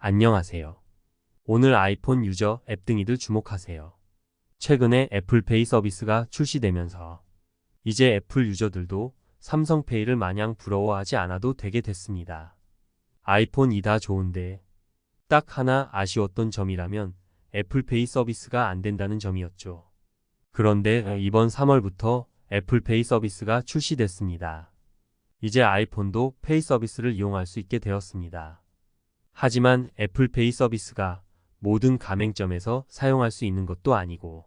안녕하세요. 오늘 아이폰 유저 앱 등이들 주목하세요. 최근에 애플페이 서비스가 출시되면서 이제 애플 유저들도 삼성페이를 마냥 부러워하지 않아도 되게 됐습니다. 아이폰이 다 좋은데 딱 하나 아쉬웠던 점이라면 애플페이 서비스가 안 된다는 점이었죠. 그런데 이번 3월부터 애플페이 서비스가 출시됐습니다. 이제 아이폰도 페이 서비스를 이용할 수 있게 되었습니다. 하지만 애플페이 서비스가 모든 가맹점에서 사용할 수 있는 것도 아니고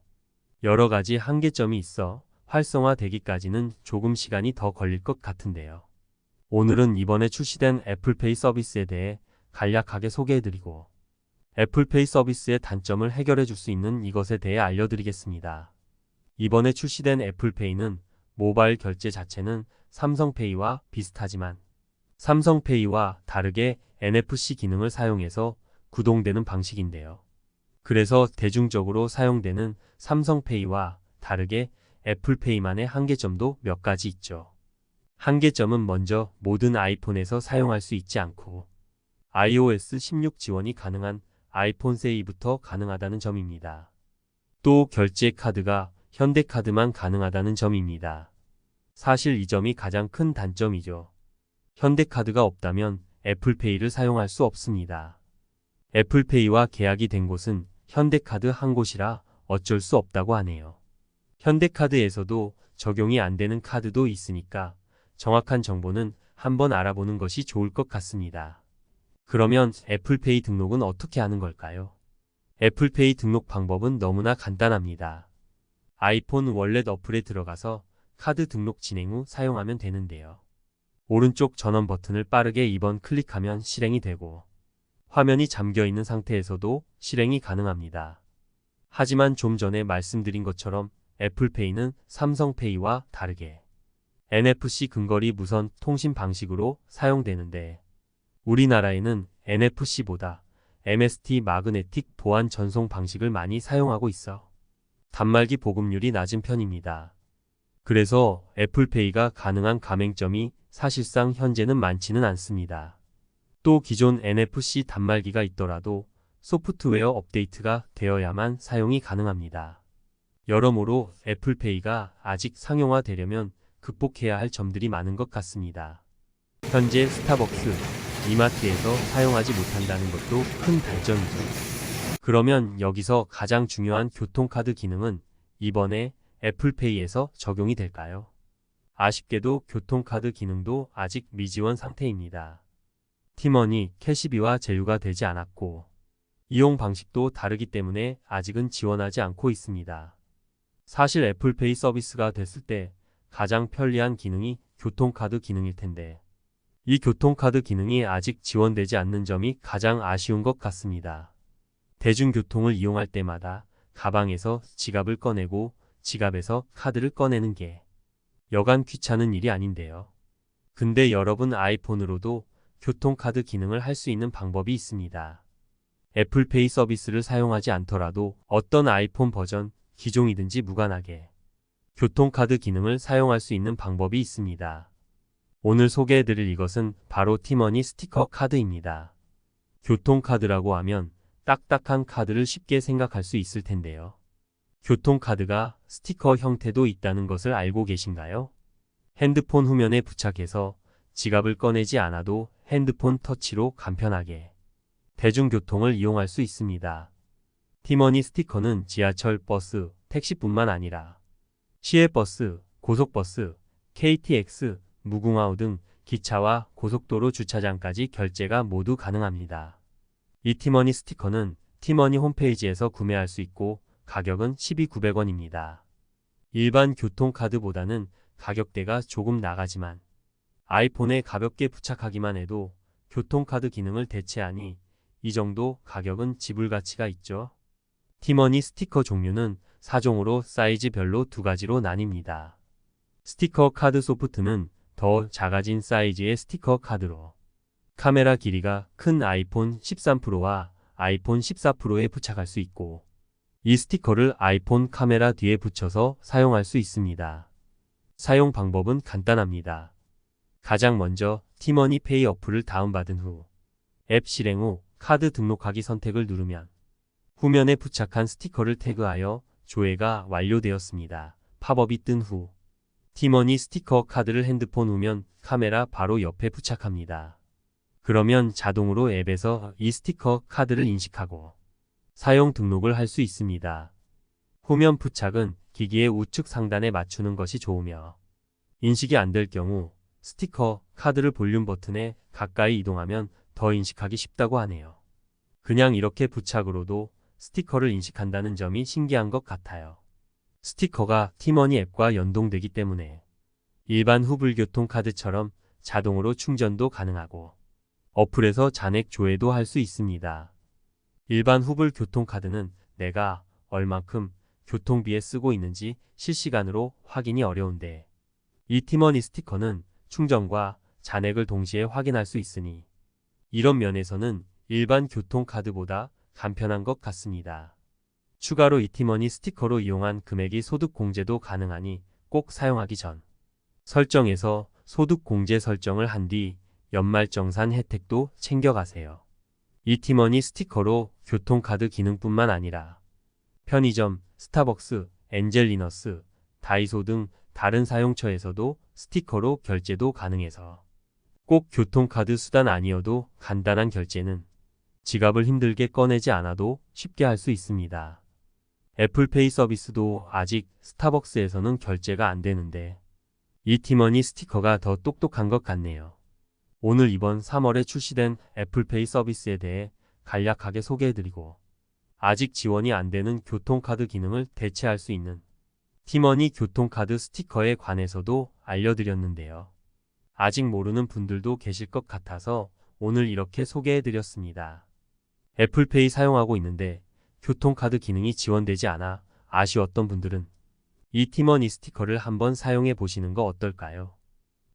여러 가지 한계점이 있어 활성화되기까지는 조금 시간이 더 걸릴 것 같은데요. 오늘은 이번에 출시된 애플페이 서비스에 대해 간략하게 소개해드리고 애플페이 서비스의 단점을 해결해 줄 수 있는 이것에 대해 알려드리겠습니다. 이번에 출시된 애플페이는 모바일 결제 자체는 삼성페이와 비슷하지만 삼성페이와 다르게 NFC 기능을 사용해서 구동되는 방식인데요. 그래서 대중적으로 사용되는 삼성페이와 다르게 애플페이만의 한계점도 몇 가지 있죠. 한계점은 먼저 모든 아이폰에서 사용할 수 있지 않고 iOS 16 지원이 가능한 아이폰 세이부터 가능하다는 점입니다. 또 결제 카드가 현대카드만 가능하다는 점입니다. 사실 이 점이 가장 큰 단점이죠. 현대카드가 없다면 애플페이를 사용할 수 없습니다. 애플페이와 계약이 된 곳은 현대카드 한 곳이라 어쩔 수 없다고 하네요. 현대카드에서도 적용이 안 되는 카드도 있으니까 정확한 정보는 한번 알아보는 것이 좋을 것 같습니다. 그러면 애플페이 등록은 어떻게 하는 걸까요? 애플페이 등록 방법은 너무나 간단합니다. 아이폰 월렛 어플에 들어가서 카드 등록 진행 후 사용하면 되는데요. 오른쪽 전원 버튼을 빠르게 2번 클릭하면 실행이 되고 화면이 잠겨 있는 상태에서도 실행이 가능합니다. 하지만 좀 전에 말씀드린 것처럼 애플페이는 삼성페이와 다르게 NFC 근거리 무선 통신 방식으로 사용되는데 우리나라에는 NFC보다 MST 마그네틱 보안 전송 방식을 많이 사용하고 있어 단말기 보급률이 낮은 편입니다. 그래서 애플페이가 가능한 가맹점이 사실상 현재는 많지는 않습니다. 또 기존 NFC 단말기가 있더라도 소프트웨어 업데이트가 되어야만 사용이 가능합니다. 여러모로 애플페이가 아직 상용화되려면 극복해야 할 점들이 많은 것 같습니다. 현재 스타벅스, 이마트에서 사용하지 못한다는 것도 큰 단점이죠. 그러면 여기서 가장 중요한 교통카드 기능은 이번에 애플페이에서 적용이 될까요? 아쉽게도 교통카드 기능도 아직 미지원 상태입니다. 티머니, 캐시비와 제휴가 되지 않았고 이용 방식도 다르기 때문에 아직은 지원하지 않고 있습니다. 사실 애플페이 서비스가 됐을 때 가장 편리한 기능이 교통카드 기능일 텐데 이 교통카드 기능이 아직 지원되지 않는 점이 가장 아쉬운 것 같습니다. 대중교통을 이용할 때마다 가방에서 지갑을 꺼내고 지갑에서 카드를 꺼내는 게 여간 귀찮은 일이 아닌데요. 근데 여러분 아이폰으로도 교통카드 기능을 할 수 있는 방법이 있습니다. 애플페이 서비스를 사용하지 않더라도 어떤 아이폰 버전, 기종이든지 무관하게 교통카드 기능을 사용할 수 있는 방법이 있습니다. 오늘 소개해드릴 이것은 바로 티머니 스티커 카드입니다. 교통카드라고 하면 딱딱한 카드를 쉽게 생각할 수 있을 텐데요. 교통카드가 스티커 형태도 있다는 것을 알고 계신가요? 핸드폰 후면에 부착해서 지갑을 꺼내지 않아도 핸드폰 터치로 간편하게 대중교통을 이용할 수 있습니다. 티머니 스티커는 지하철, 버스, 택시뿐만 아니라 시외버스, 고속버스, KTX, 무궁화호 등 기차와 고속도로 주차장까지 결제가 모두 가능합니다. 이 티머니 스티커는 티머니 홈페이지에서 구매할 수 있고 가격은 12,900원입니다. 일반 교통카드보다는 가격대가 조금 나가지만 아이폰에 가볍게 부착하기만 해도 교통카드 기능을 대체하니 이 정도 가격은 지불 가치가 있죠. 티머니 스티커 종류는 4종으로 사이즈별로 2가지로 나뉩니다. 스티커 카드 소프트는 더 작아진 사이즈의 스티커 카드로 카메라 길이가 큰 아이폰 13 프로와 아이폰 14 프로에 부착할 수 있고 이 스티커를 아이폰 카메라 뒤에 붙여서 사용할 수 있습니다. 사용 방법은 간단합니다. 가장 먼저 티머니 페이 어플을 다운받은 후 앱 실행 후 카드 등록하기 선택을 누르면 후면에 부착한 스티커를 태그하여 조회가 완료되었습니다. 팝업이 뜬 후 티머니 스티커 카드를 핸드폰 후면 카메라 바로 옆에 부착합니다. 그러면 자동으로 앱에서 이 스티커 카드를 인식하고 사용 등록을 할 수 있습니다. 후면 부착은 기기의 우측 상단에 맞추는 것이 좋으며 인식이 안 될 경우 스티커 카드를 볼륨 버튼에 가까이 이동하면 더 인식하기 쉽다고 하네요. 그냥 이렇게 부착으로도 스티커를 인식한다는 점이 신기한 것 같아요. 스티커가 티머니 앱과 연동되기 때문에 일반 후불 교통카드처럼 자동으로 충전도 가능하고 어플에서 잔액 조회도 할 수 있습니다. 일반 후불 교통카드는 내가 얼만큼 교통비에 쓰고 있는지 실시간으로 확인이 어려운데 이 티머니 스티커는 충전과 잔액을 동시에 확인할 수 있으니 이런 면에서는 일반 교통카드보다 간편한 것 같습니다. 추가로 이 티머니 스티커로 이용한 금액이 소득 공제도 가능하니 꼭 사용하기 전 설정에서 소득 공제 설정을 한 뒤 연말정산 혜택도 챙겨가세요. 이 티머니 스티커로 교통카드 기능뿐만 아니라 편의점, 스타벅스, 엔젤리너스, 다이소 등 다른 사용처에서도 스티커로 결제도 가능해서 꼭 교통카드 수단 아니어도 간단한 결제는 지갑을 힘들게 꺼내지 않아도 쉽게 할 수 있습니다. 애플페이 서비스도 아직 스타벅스에서는 결제가 안 되는데 이 티머니 스티커가 더 똑똑한 것 같네요. 오늘 이번 3월에 출시된 애플페이 서비스에 대해 간략하게 소개해드리고 아직 지원이 안 되는 교통카드 기능을 대체할 수 있는 티머니 교통카드 스티커에 관해서도 알려드렸는데요. 아직 모르는 분들도 계실 것 같아서 오늘 이렇게 소개해드렸습니다. 애플페이 사용하고 있는데 교통카드 기능이 지원되지 않아 아쉬웠던 분들은 이 티머니 스티커를 한번 사용해 보시는 거 어떨까요?